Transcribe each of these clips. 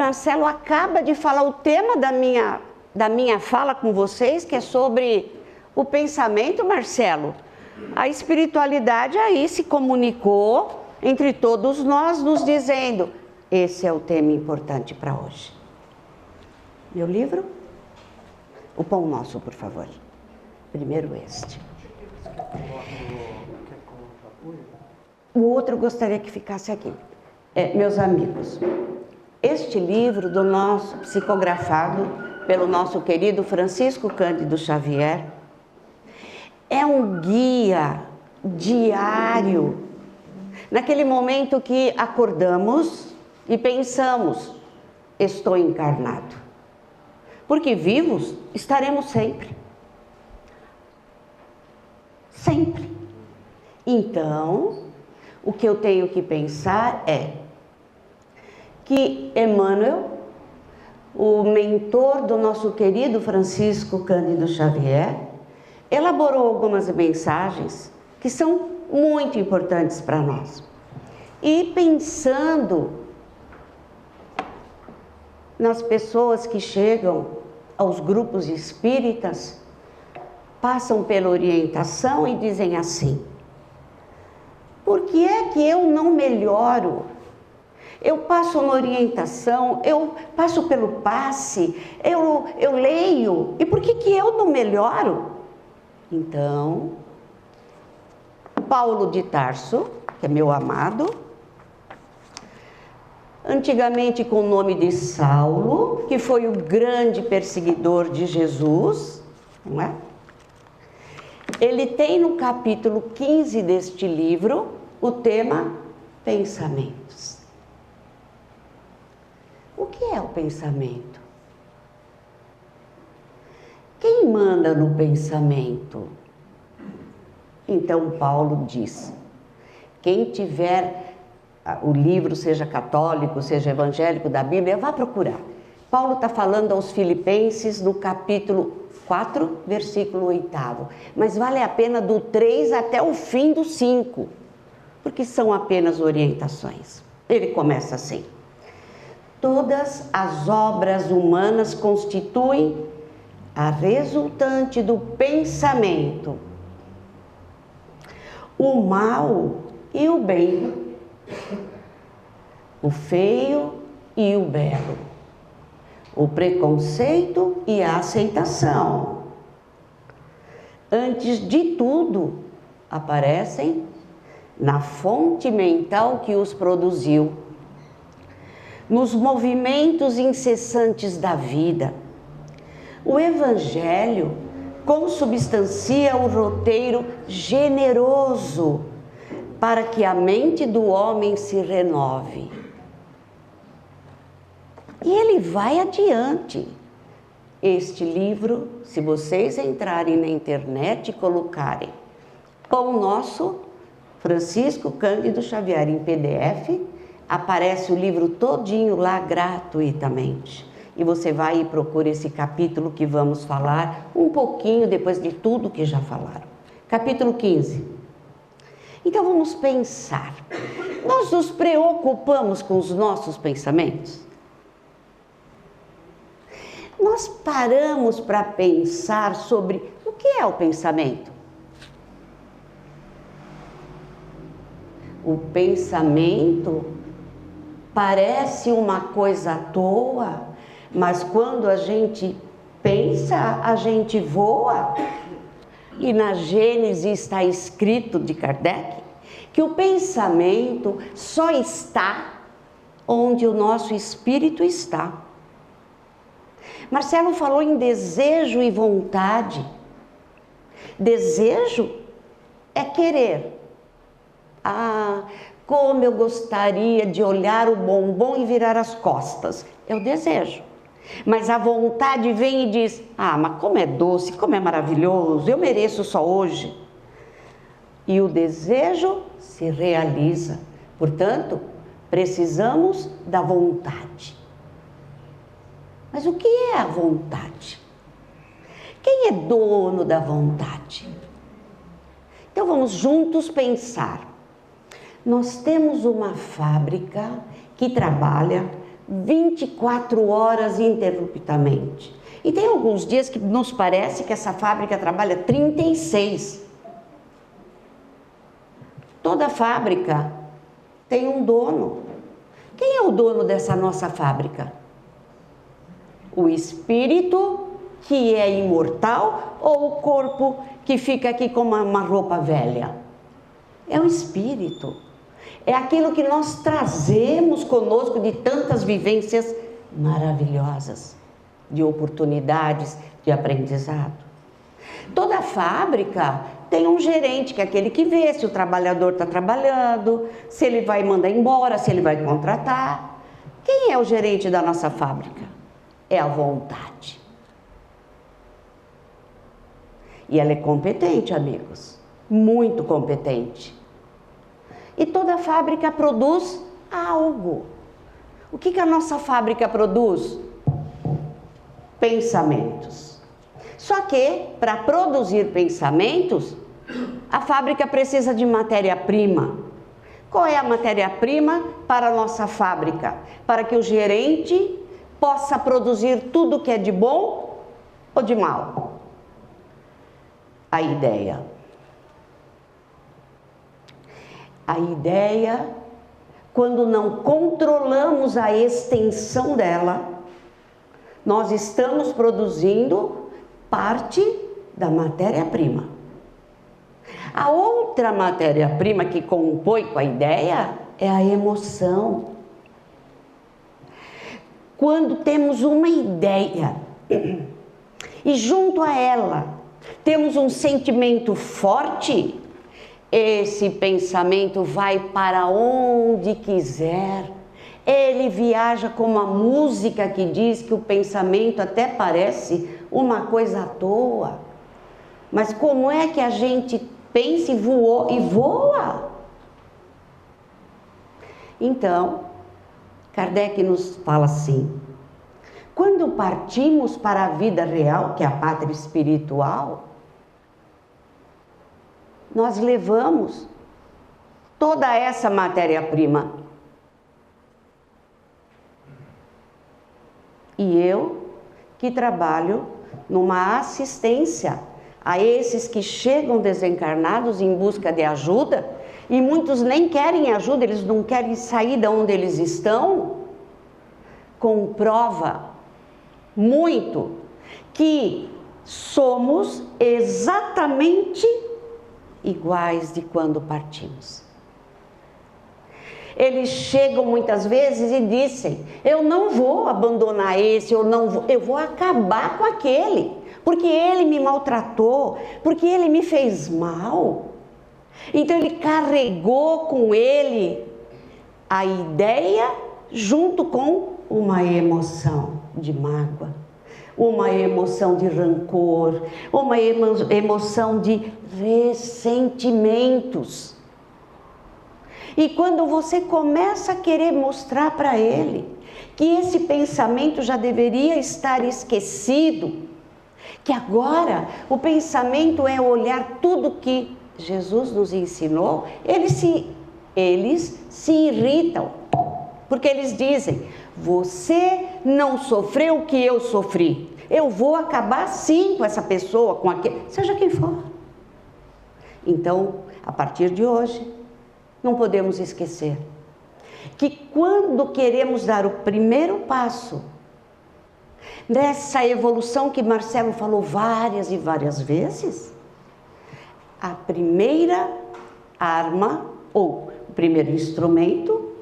Marcelo acaba de falar o tema da minha fala com vocês, que é sobre o pensamento, Marcelo. A espiritualidade aí se comunicou entre todos nós, nos dizendo, esse é o tema importante para hoje. Meu livro? O Pão Nosso, por favor. Primeiro este. O outro eu gostaria que ficasse aqui. Meus amigos, este livro do nosso, psicografado pelo nosso querido Francisco Cândido Xavier, é um guia diário, naquele momento que acordamos e pensamos, estou encarnado. Porque vivos estaremos sempre. Sempre. Então, o que eu tenho que pensar é que Emmanuel, o mentor do nosso querido Francisco Cândido Xavier, elaborou algumas mensagens que são muito importantes para nós. E pensando nas pessoas que chegam aos grupos espíritas, passam pela orientação e dizem assim, por que é que eu não melhoro? Eu passo na orientação, eu passo pelo passe, eu leio, e por que eu não melhoro? Então, Paulo de Tarso, que é meu amado, antigamente com o nome de Saulo, que foi o grande perseguidor de Jesus, não é? Ele tem no capítulo 15 deste livro o tema pensamentos. O que é o pensamento? Quem manda no pensamento? Então Paulo diz, quem tiver o livro, seja católico, seja evangélico da Bíblia, vá procurar. Paulo está falando aos Filipenses no capítulo 4, versículo 8. Mas vale a pena do 3 até o fim do 5, porque são apenas orientações. Ele começa assim. Todas as obras humanas constituem a resultante do pensamento, o mal e o bem, o feio e o belo, o preconceito e a aceitação. Antes de tudo, aparecem na fonte mental que os produziu, nos movimentos incessantes da vida. O Evangelho consubstancia o roteiro generoso para que a mente do homem se renove. E ele vai adiante. Este livro, se vocês entrarem na internet e colocarem Pão Nosso, Francisco Cândido Xavier em PDF, aparece o livro todinho lá gratuitamente. E você vai e procura esse capítulo que vamos falar um pouquinho depois de tudo que já falaram. Capítulo 15. Então vamos pensar. Nós nos preocupamos com os nossos pensamentos? Nós paramos para pensar sobre o que é o pensamento? O pensamento parece uma coisa à toa, mas quando a gente pensa, a gente voa. E na Gênese está escrito de Kardec que o pensamento só está onde o nosso espírito está. Marcelo falou em desejo e vontade. Desejo é querer. Ah, como eu gostaria de olhar o bombom e virar as costas. É o desejo. Mas a vontade vem e diz, ah, mas como é doce, como é maravilhoso, eu mereço só hoje. E o desejo se realiza. Portanto, precisamos da vontade. Mas o que é a vontade? Quem é dono da vontade? Então vamos juntos pensar. Nós temos uma fábrica que trabalha 24 horas ininterruptamente. E tem alguns dias que nos parece que essa fábrica trabalha 36. Toda fábrica tem um dono. Quem é o dono dessa nossa fábrica? O espírito, que é imortal, ou o corpo que fica aqui com uma roupa velha? É o espírito. É aquilo que nós trazemos conosco de tantas vivências maravilhosas, de oportunidades, de aprendizado. Toda fábrica tem um gerente, que é aquele que vê se o trabalhador está trabalhando, se ele vai mandar embora, se ele vai contratar. Quem é o gerente da nossa fábrica? É a vontade. E ela é competente, amigos, muito competente. E toda fábrica produz algo. O que a nossa fábrica produz? Pensamentos. Só que, para produzir pensamentos, a fábrica precisa de matéria-prima. Qual é a matéria-prima para a nossa fábrica? Para que o gerente possa produzir tudo que é de bom ou de mal? A ideia. A ideia, quando não controlamos a extensão dela, nós estamos produzindo parte da matéria-prima. A outra matéria-prima que compõe com a ideia é a emoção. Quando temos uma ideia e junto a ela temos um sentimento forte, esse pensamento vai para onde quiser. Ele viaja como a música que diz que o pensamento até parece uma coisa à toa. Mas como é que a gente pensa e voa? Então, Kardec nos fala assim: quando partimos para a vida real, que é a pátria espiritual, nós levamos toda essa matéria-prima. E eu, que trabalho numa assistência a esses que chegam desencarnados em busca de ajuda, e muitos nem querem ajuda, eles não querem sair de onde eles estão, comprova muito que somos exatamente iguais de quando partimos. Eles chegam muitas vezes e dizem: eu não vou abandonar esse, eu vou acabar com aquele, porque ele me maltratou, porque ele me fez mal. Então ele carregou com ele a ideia junto com uma emoção de mágoa, uma emoção de rancor, uma emoção de ressentimentos. E quando você começa a querer mostrar para ele que esse pensamento já deveria estar esquecido, que agora o pensamento é olhar tudo que Jesus nos ensinou, eles se irritam, porque eles dizem: você não sofreu o que eu sofri, eu vou acabar sim com essa pessoa, com aquele, seja quem for. Então, a partir de hoje, não podemos esquecer que quando queremos dar o primeiro passo nessa evolução que Marcelo falou várias e várias vezes, a primeira arma ou o primeiro instrumento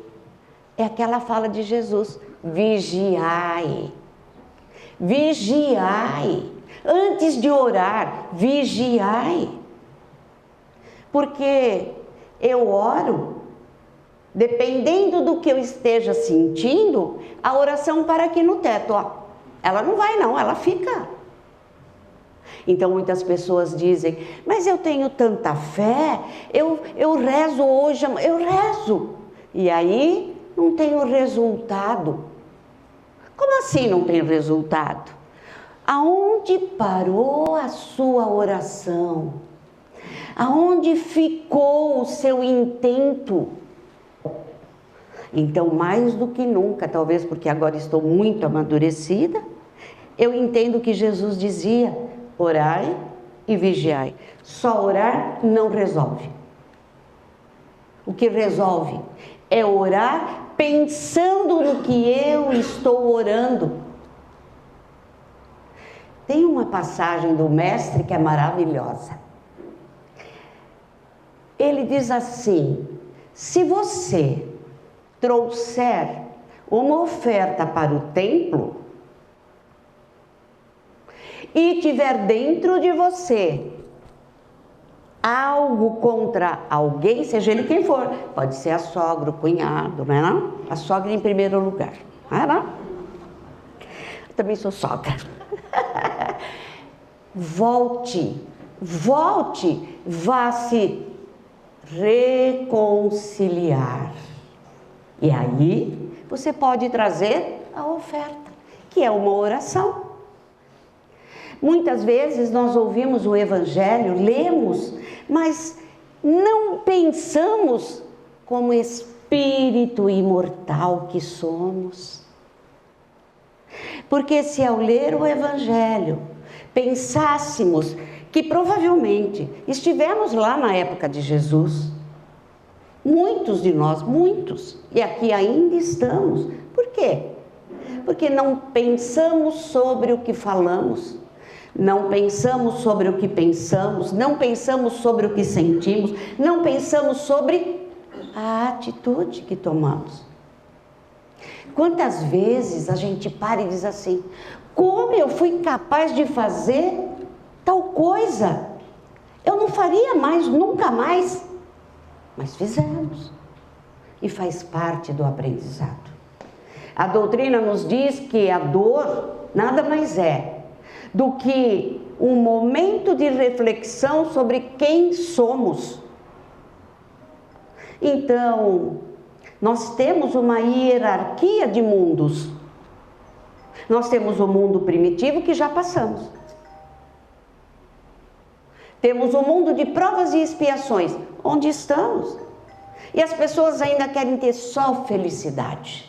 é aquela fala de Jesus: vigiai. Vigiai. Antes de orar, vigiai. Porque eu oro, dependendo do que eu esteja sentindo, a oração para aqui no teto, ó. Ela não vai não, ela fica. Então muitas pessoas dizem: mas eu tenho tanta fé, eu rezo hoje, eu rezo. E aí não tenho resultado. Como assim não tem resultado? Aonde parou a sua oração? Aonde ficou o seu intento? Então, mais do que nunca, talvez porque agora estou muito amadurecida, eu entendo que Jesus dizia: orai e vigiai. Só orar não resolve. O que resolve é orar pensando no que eu estou orando. Tem uma passagem do Mestre que é maravilhosa. Ele diz assim: se você trouxer uma oferta para o templo e tiver dentro de você algo contra alguém, seja ele quem for, pode ser a sogra, o cunhado, não é não? A sogra em primeiro lugar, não é não? Eu também sou sogra. Volte, vá se reconciliar. E aí você pode trazer a oferta, que é uma oração. Muitas vezes nós ouvimos o Evangelho, lemos, mas não pensamos como espírito imortal que somos. Porque se ao ler o Evangelho pensássemos que provavelmente estivemos lá na época de Jesus, muitos de nós, e aqui ainda estamos. Por quê? Porque não pensamos sobre o que falamos, não pensamos sobre o que pensamos, não pensamos sobre o que sentimos, não pensamos sobre a atitude que tomamos. Quantas vezes a gente para e diz assim: como eu fui capaz de fazer tal coisa? Eu não faria mais, nunca mais. Mas fizemos. E faz parte do aprendizado. A doutrina nos diz que a dor nada mais é do que um momento de reflexão sobre quem somos. Então, nós temos uma hierarquia de mundos. Nós temos o mundo primitivo que já passamos. Temos o mundo de provas e expiações, onde estamos. E as pessoas ainda querem ter só felicidade.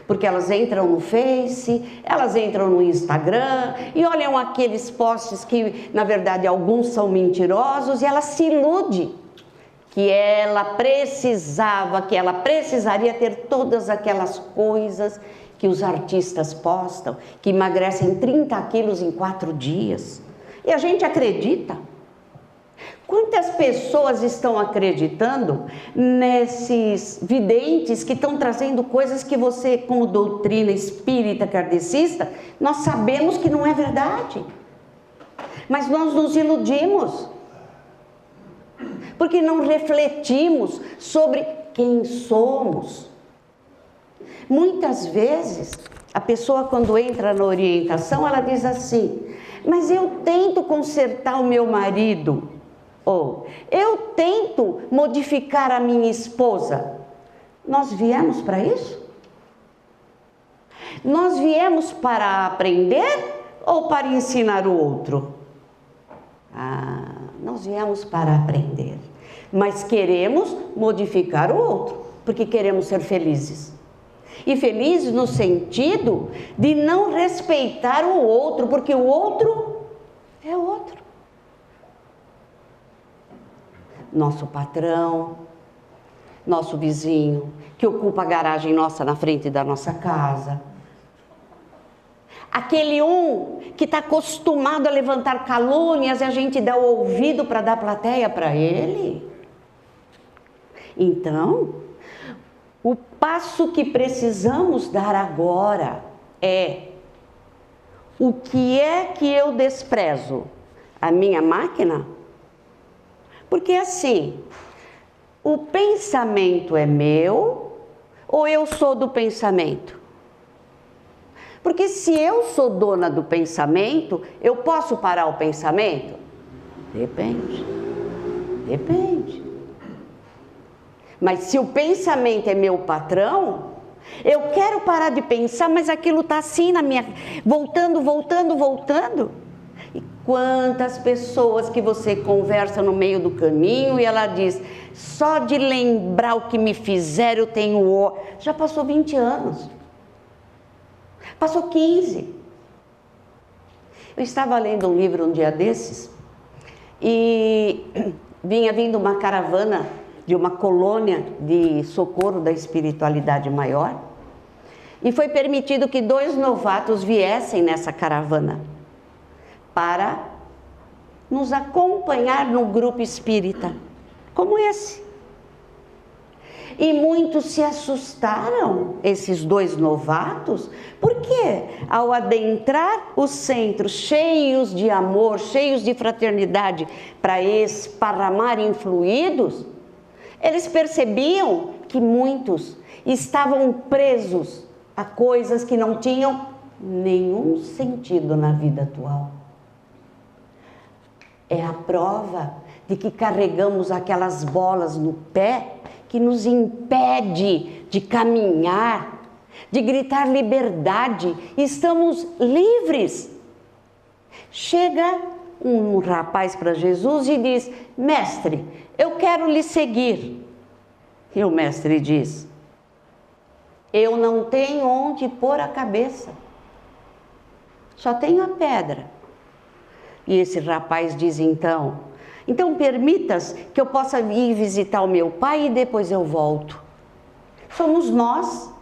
Porque elas entram no Face, elas entram no Instagram e olham aqueles posts que, na verdade, alguns são mentirosos, e ela se ilude que ela precisava, que ela precisaria ter todas aquelas coisas que os artistas postam, que emagrecem 30 quilos em 4 dias. E a gente acredita. Quantas pessoas estão acreditando nesses videntes que estão trazendo coisas que você, como doutrina espírita kardecista, nós sabemos que não é verdade. Mas nós nos iludimos. Porque não refletimos sobre quem somos. Muitas vezes, a pessoa quando entra na orientação, ela diz assim: mas eu tento consertar o meu marido. Ou eu tento modificar a minha esposa. Nós viemos para isso? Nós viemos para aprender ou para ensinar o outro? Nós viemos para aprender. Mas queremos modificar o outro, porque queremos ser felizes. E felizes no sentido de não respeitar o outro, porque o outro é o outro. Nosso patrão, nosso vizinho, que ocupa a garagem nossa na frente da nossa casa. Aquele que está acostumado a levantar calúnias e a gente dá o ouvido para dar plateia para ele. Então, o passo que precisamos dar agora é: o que é que eu desprezo? A minha máquina? Porque assim, o pensamento é meu ou eu sou do pensamento? Porque se eu sou dona do pensamento, eu posso parar o pensamento? Depende. Mas se o pensamento é meu patrão, eu quero parar de pensar, mas aquilo está assim na minha... voltando. E quantas pessoas que você conversa no meio do caminho e ela diz: só de lembrar o que me fizeram eu tenho Já passou 20 anos. Passou 15. Eu estava lendo um livro um dia desses e vinha vindo uma caravana de uma colônia de socorro da espiritualidade maior e foi permitido que 2 novatos viessem nessa caravana para nos acompanhar no grupo espírita, como esse. E muitos se assustaram, esses 2 novatos, porque ao adentrar os centros cheios de amor, cheios de fraternidade, para esparramarem fluidos, eles percebiam que muitos estavam presos a coisas que não tinham nenhum sentido na vida atual. É a prova de que carregamos aquelas bolas no pé que nos impede de caminhar, de gritar liberdade. Estamos livres. Chega um rapaz para Jesus e diz: mestre, eu quero lhe seguir. E o mestre diz: eu não tenho onde pôr a cabeça, só tenho a pedra. E esse rapaz diz então permitas que eu possa ir visitar o meu pai e depois eu volto. Somos nós,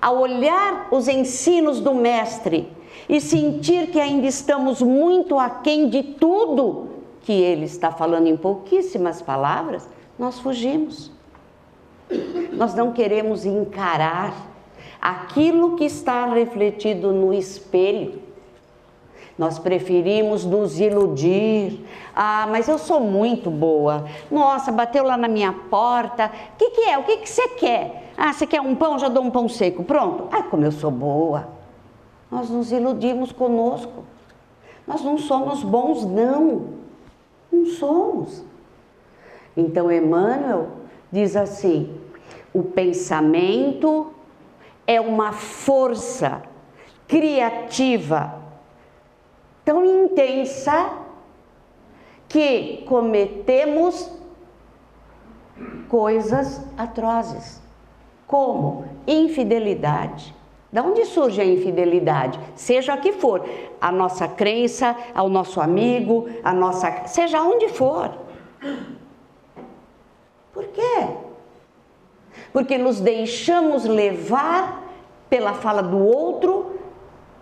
ao olhar os ensinos do mestre e sentir que ainda estamos muito aquém de tudo que ele está falando em pouquíssimas palavras, nós fugimos. Nós não queremos encarar aquilo que está refletido no espelho. Nós preferimos nos iludir. Ah, mas eu sou muito boa. Nossa, bateu lá na minha porta. O que é? O que você quer? Ah, você quer um pão? Já dou um pão seco. Pronto. Ah, como eu sou boa. Nós nos iludimos conosco. Nós não somos bons, não. Não somos. Então, Emmanuel diz assim: o pensamento é uma força criativa tão intensa que cometemos coisas atrozes, como infidelidade. De onde surge a infidelidade? Seja a que for, a nossa crença, ao nosso amigo, seja onde for. Por quê? Porque nos deixamos levar pela fala do outro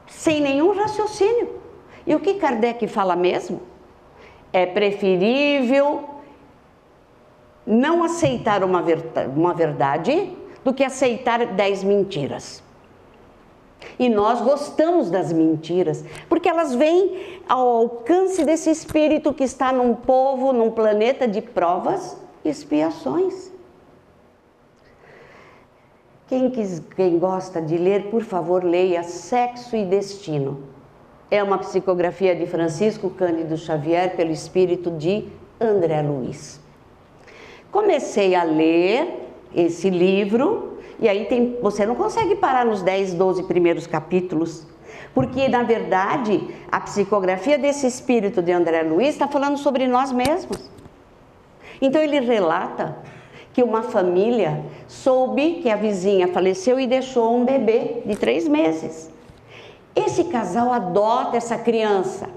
sem nenhum raciocínio. E o que Kardec fala mesmo? É preferível não aceitar uma verdade do que aceitar 10 mentiras. E nós gostamos das mentiras, porque elas vêm ao alcance desse espírito que está num povo, num planeta de provas e expiações. Quem gosta de ler, por favor, leia Sexo e Destino. É uma psicografia de Francisco Cândido Xavier pelo espírito de André Luiz. Comecei a ler esse livro e aí você não consegue parar nos 10, 12 primeiros capítulos, porque na verdade a psicografia desse espírito de André Luiz está falando sobre nós mesmos. Então ele relata que uma família soube que a vizinha faleceu e deixou um bebê de 3 meses. Esse casal adota essa criança,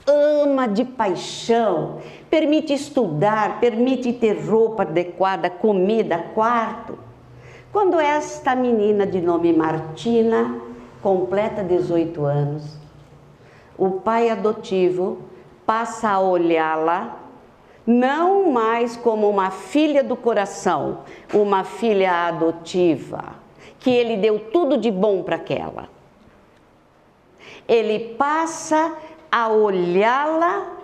ama de paixão, permite estudar, permite ter roupa adequada, comida, quarto. Quando esta menina de nome Martina completa 18 anos, o pai adotivo passa a olhá-la não mais como uma filha do coração, uma filha adotiva, que ele deu tudo de bom para aquela. Ele passa a olhá-la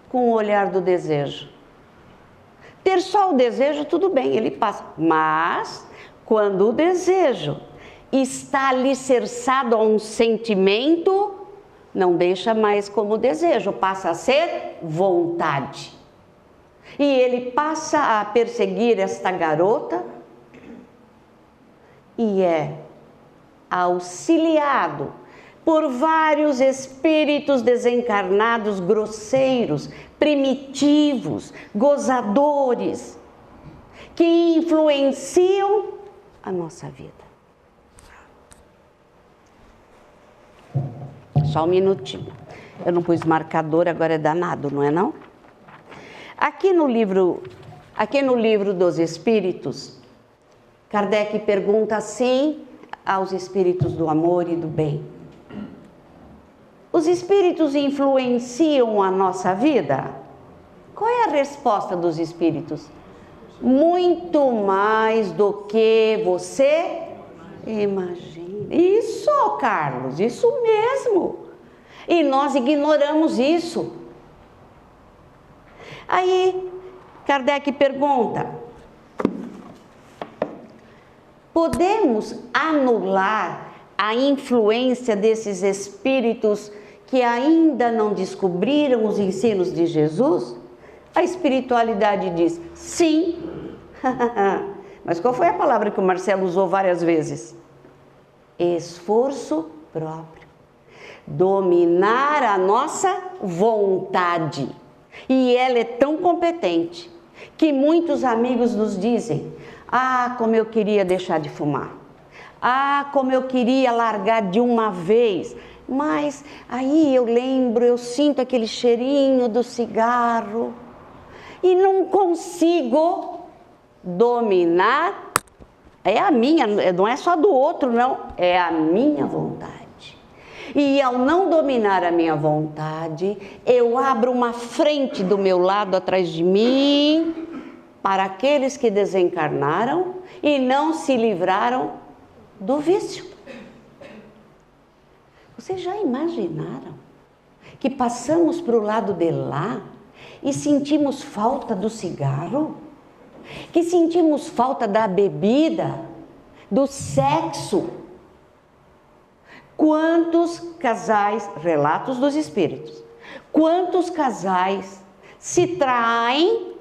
com o olhar do desejo. Ter só o desejo, tudo bem, ele passa. Mas, quando o desejo está alicerçado a um sentimento, não deixa mais como desejo, passa a ser vontade. E ele passa a perseguir esta garota e é auxiliado por vários espíritos desencarnados, grosseiros, primitivos, gozadores, que influenciam a nossa vida. Só um minutinho. Eu não pus marcador, agora é danado, não é não? Aqui no livro dos Espíritos, Kardec pergunta assim aos espíritos do amor e do bem: os espíritos influenciam a nossa vida? Qual é a resposta dos espíritos? Muito mais do que você imagina. Isso, Carlos, isso mesmo. E nós ignoramos isso. Aí, Kardec pergunta: podemos anular a influência desses espíritos que ainda não descobriram os ensinos de Jesus? A espiritualidade diz sim. Mas qual foi a palavra que o Marcelo usou várias vezes? Esforço próprio. Dominar a nossa vontade. E ela é tão competente que muitos amigos nos dizem: ah, como eu queria deixar de fumar. Ah, como eu queria largar de uma vez. Mas aí eu lembro, eu sinto aquele cheirinho do cigarro e não consigo dominar. É a minha, não é só do outro, não. É a minha vontade. E ao não dominar a minha vontade, eu abro uma frente do meu lado atrás de mim para aqueles que desencarnaram e não se livraram do vício. Vocês já imaginaram que passamos para o lado de lá e sentimos falta do cigarro? Que sentimos falta da bebida, do sexo? Quantos casais, relatos dos espíritos, quantos casais se traem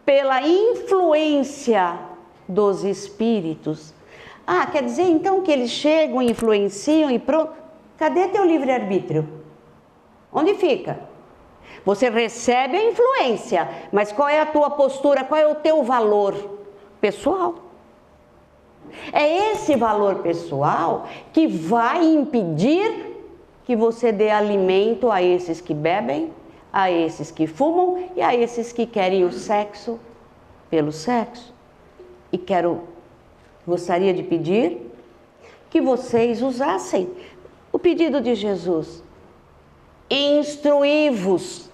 pela influência dos espíritos? Ah, quer dizer então que eles chegam, influenciam e pronto. Cadê teu livre-arbítrio? Onde fica? Você recebe a influência, mas qual é a tua postura, qual é o teu valor pessoal? É esse valor pessoal que vai impedir que você dê alimento a esses que bebem, a esses que fumam e a esses que querem o sexo pelo sexo. E gostaria de pedir que vocês usassem o pedido de Jesus: instruí-vos,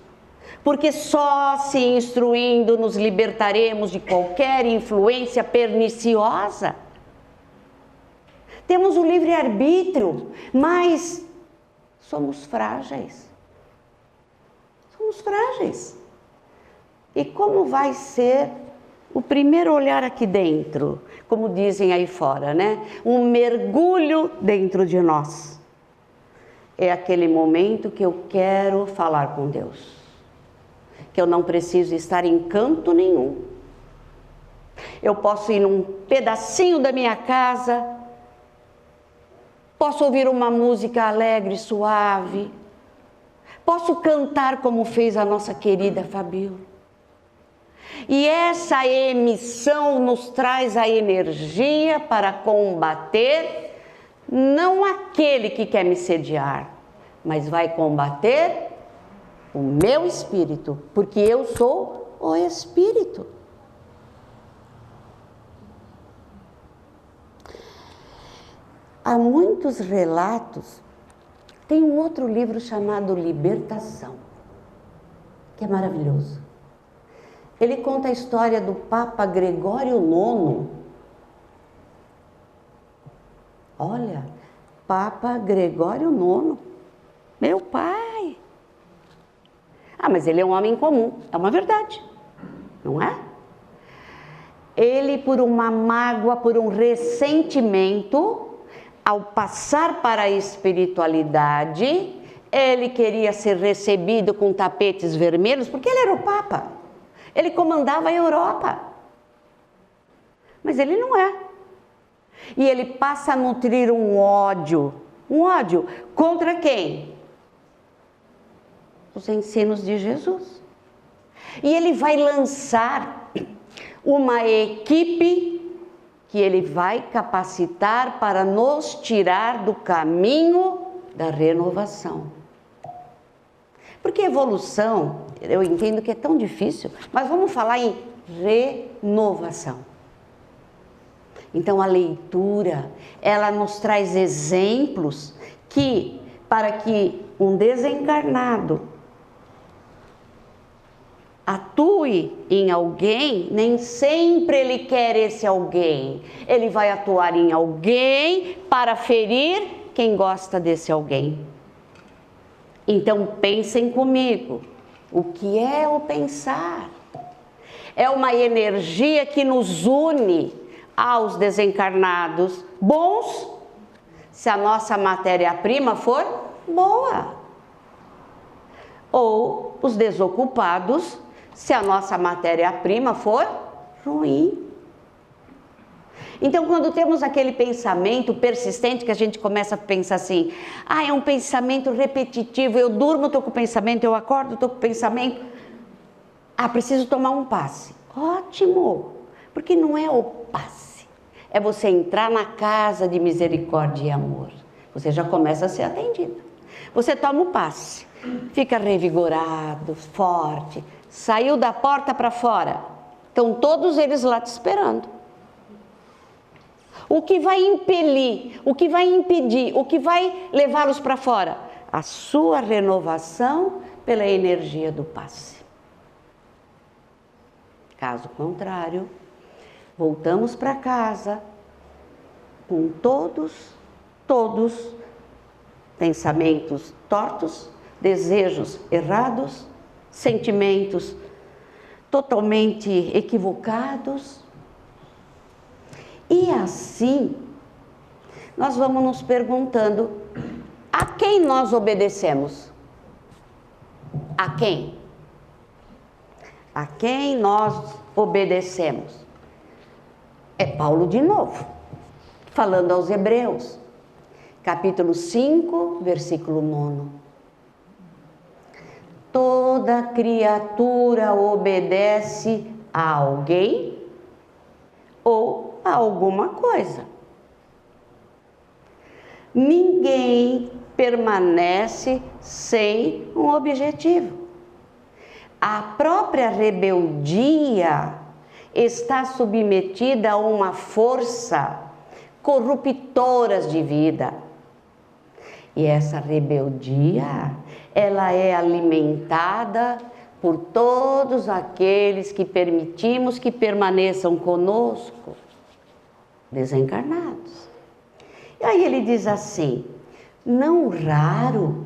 porque só se instruindo nos libertaremos de qualquer influência perniciosa. Temos o livre-arbítrio, mas somos frágeis. Somos frágeis. E como vai ser o primeiro olhar aqui dentro? Como dizem aí fora, né? Um mergulho dentro de nós. É aquele momento que eu quero falar com Deus. Que eu não preciso estar em canto nenhum. Eu posso ir num pedacinho da minha casa. Posso ouvir uma música alegre, suave. Posso cantar como fez a nossa querida Fabíola. E essa emissão nos traz a energia para combater, não aquele que quer me sediar, mas vai combater o meu espírito, porque eu sou o espírito. Há muitos relatos. Tem um outro livro chamado Libertação, que é maravilhoso. Ele conta a história do Papa Gregório IX. Olha, Papa Gregório IX, meu pai. Ah, mas ele é um homem comum, é uma verdade, não é? Ele, por uma mágoa, por um ressentimento, ao passar para a espiritualidade, ele queria ser recebido com tapetes vermelhos, porque ele era o Papa. Ele comandava a Europa. Mas ele não é. E ele passa a nutrir um ódio. Um ódio contra quem? Os ensinos de Jesus. E ele vai lançar uma equipe que ele vai capacitar para nos tirar do caminho da renovação. Porque evolução, eu entendo que é tão difícil, mas vamos falar em renovação. Então a leitura, ela nos traz exemplos que, para que um desencarnado atue em alguém, nem sempre ele quer esse alguém. Ele vai atuar em alguém para ferir quem gosta desse alguém. Então pensem comigo, o que é o pensar? É uma energia que nos une aos desencarnados bons, se a nossa matéria-prima for boa, ou os desocupados, se a nossa matéria-prima for ruim. Então, quando temos aquele pensamento persistente que a gente começa a pensar assim, é um pensamento repetitivo, eu durmo, estou com o pensamento, eu acordo, estou com o pensamento, preciso tomar um passe. Ótimo, porque não é o passe, é você entrar na casa de misericórdia e amor. Você já começa a ser atendido. Você toma o passe, fica revigorado, forte, saiu da porta para fora, estão todos eles lá te esperando. O que vai impelir, o que vai impedir, o que vai levá-los para fora? A sua renovação pela energia do passe. Caso contrário, voltamos para casa com todos pensamentos tortos, desejos errados, sentimentos totalmente equivocados. E assim, nós vamos nos perguntando, a quem nós obedecemos? A quem? A quem nós obedecemos? É Paulo de novo, falando aos Hebreus, capítulo 5, versículo 9. Toda criatura obedece a alguém ou a alguma coisa. Ninguém permanece sem um objetivo. A própria rebeldia está submetida a uma força corruptora de vida. E essa rebeldia, ela é alimentada por todos aqueles que permitimos que permaneçam conosco, desencarnados. E aí ele diz assim, não raro,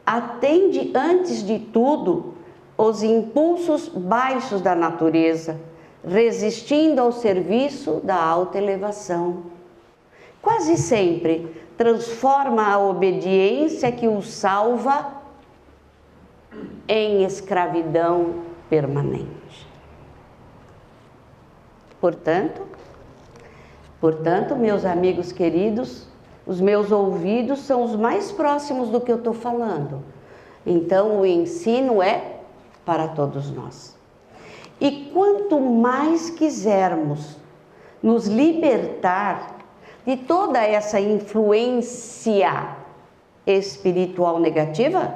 atende antes de tudo os impulsos baixos da natureza, resistindo ao serviço da autoelevação. Quase sempre transforma a obediência que o salva em escravidão permanente. Portanto, meus amigos queridos, os meus ouvidos são os mais próximos do que eu estou falando. Então, o ensino é para todos nós. E quanto mais quisermos nos libertar de toda essa influência espiritual negativa,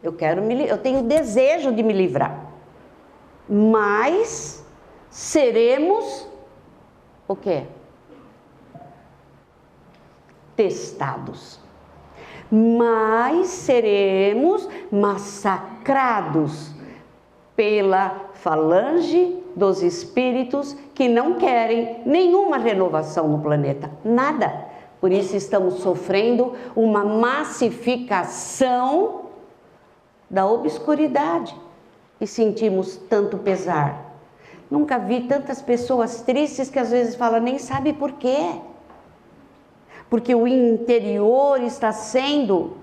eu tenho desejo de me livrar, mas seremos o quê? Testados. Mas seremos massacrados pela falange dos espíritos que não querem nenhuma renovação no planeta, nada. Por isso estamos sofrendo uma massificação da obscuridade e sentimos tanto pesar. Nunca vi tantas pessoas tristes que às vezes falam, nem sabe por quê. Porque o interior está sendo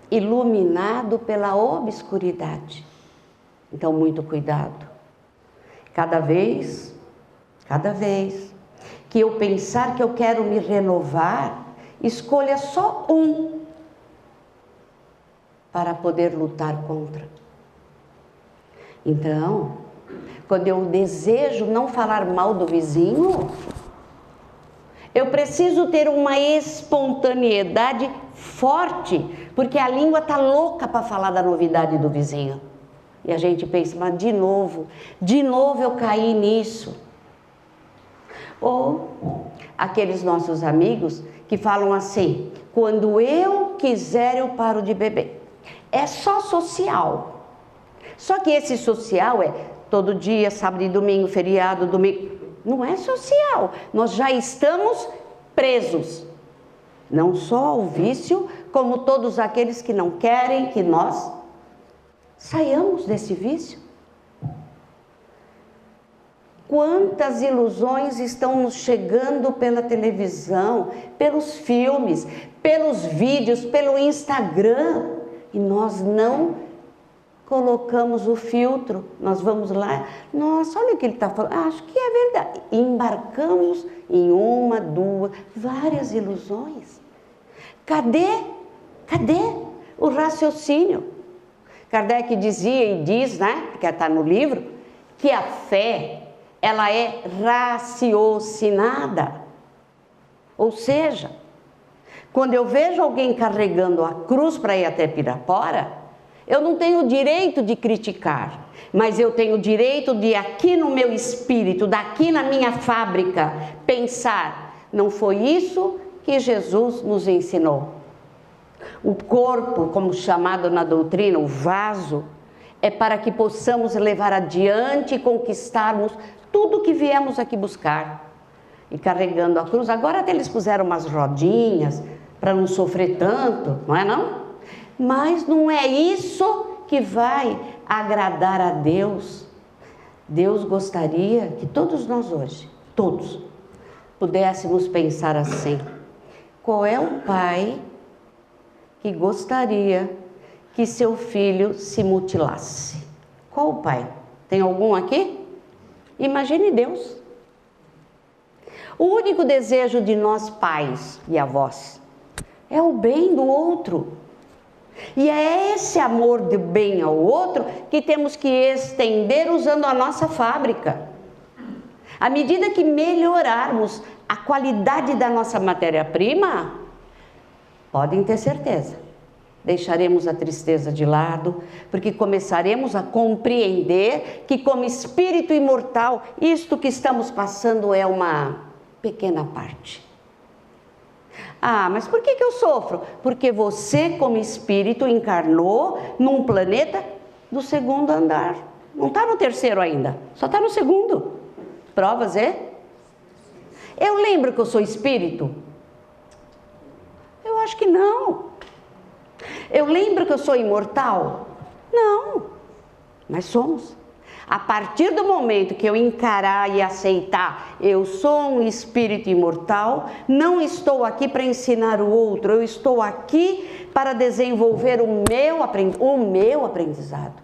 iluminado pela obscuridade. Então, muito cuidado. Cada vez que eu pensar que eu quero me renovar, escolha só um para poder lutar contra. Então, quando eu desejo não falar mal do vizinho, Eu preciso ter uma espontaneidade forte, porque a língua está louca para falar da novidade do vizinho. E a gente pensa, mas de novo eu caí nisso. Ou aqueles nossos amigos que falam assim, quando eu quiser eu paro de beber. É só social. Só que esse social é todo dia, sábado e domingo, feriado, domingo. Não é social. Nós já estamos presos. Não só ao vício, como todos aqueles que não querem que nós saiamos desse vício. Quantas ilusões estão nos chegando pela televisão, pelos filmes, pelos vídeos, pelo Instagram, e nós não colocamos o filtro. Nós vamos lá, nossa, olha o que ele está falando, acho que é verdade. E embarcamos em uma, duas, várias ilusões. Cadê o raciocínio? Kardec dizia e diz, né, porque está no livro, que a fé, ela é raciocinada. Ou seja, quando eu vejo alguém carregando a cruz para ir até Pirapora, eu não tenho o direito de criticar, mas eu tenho o direito de aqui no meu espírito, daqui na minha fábrica, pensar, não foi isso que Jesus nos ensinou. O corpo, como chamado na doutrina, o vaso, é para que possamos levar adiante e conquistarmos tudo que viemos aqui buscar. E carregando a cruz, agora até eles puseram umas rodinhas para não sofrer tanto, não é não? Mas não é isso que vai agradar a Deus. Deus gostaria que todos nós hoje, todos, pudéssemos pensar assim, qual é o pai que gostaria que seu filho se mutilasse? Qual o pai? Tem algum aqui? Imagine Deus. O único desejo de nós pais e avós é o bem do outro. E é esse amor de bem ao outro que temos que estender usando a nossa fábrica. À medida que melhorarmos a qualidade da nossa matéria-prima, podem ter certeza, deixaremos a tristeza de lado, porque começaremos a compreender que como espírito imortal, isto que estamos passando é uma pequena parte. Ah, mas por que eu sofro? Porque você como espírito encarnou num planeta do segundo andar. Não está no terceiro ainda, só está no segundo. Provas é? Eu lembro que eu sou espírito? Eu acho que não. Eu lembro que eu sou imortal? Não, mas somos. A partir do momento que eu encarar e aceitar, eu sou um espírito imortal, não estou aqui para ensinar o outro, eu estou aqui para desenvolver o meu aprendizado,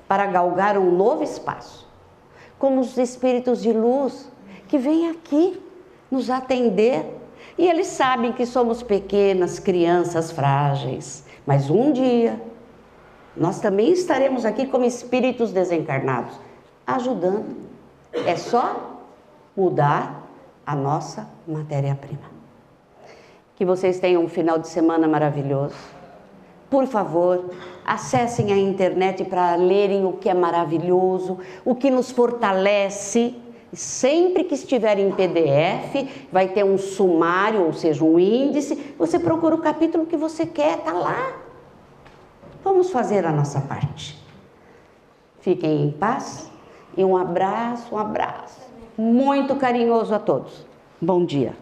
para galgar um novo espaço. Como os espíritos de luz que vêm aqui nos atender. E eles sabem que somos pequenas crianças frágeis, mas um dia nós também estaremos aqui como espíritos desencarnados, ajudando. É só mudar a nossa matéria-prima. Que vocês tenham um final de semana maravilhoso. Por favor, acessem a internet para lerem o que é maravilhoso, o que nos fortalece. Sempre que estiver em PDF, vai ter um sumário, ou seja, um índice. Você procura o capítulo que você quer, está lá. Vamos fazer a nossa parte. Fiquem em paz e um abraço muito carinhoso a todos. Bom dia.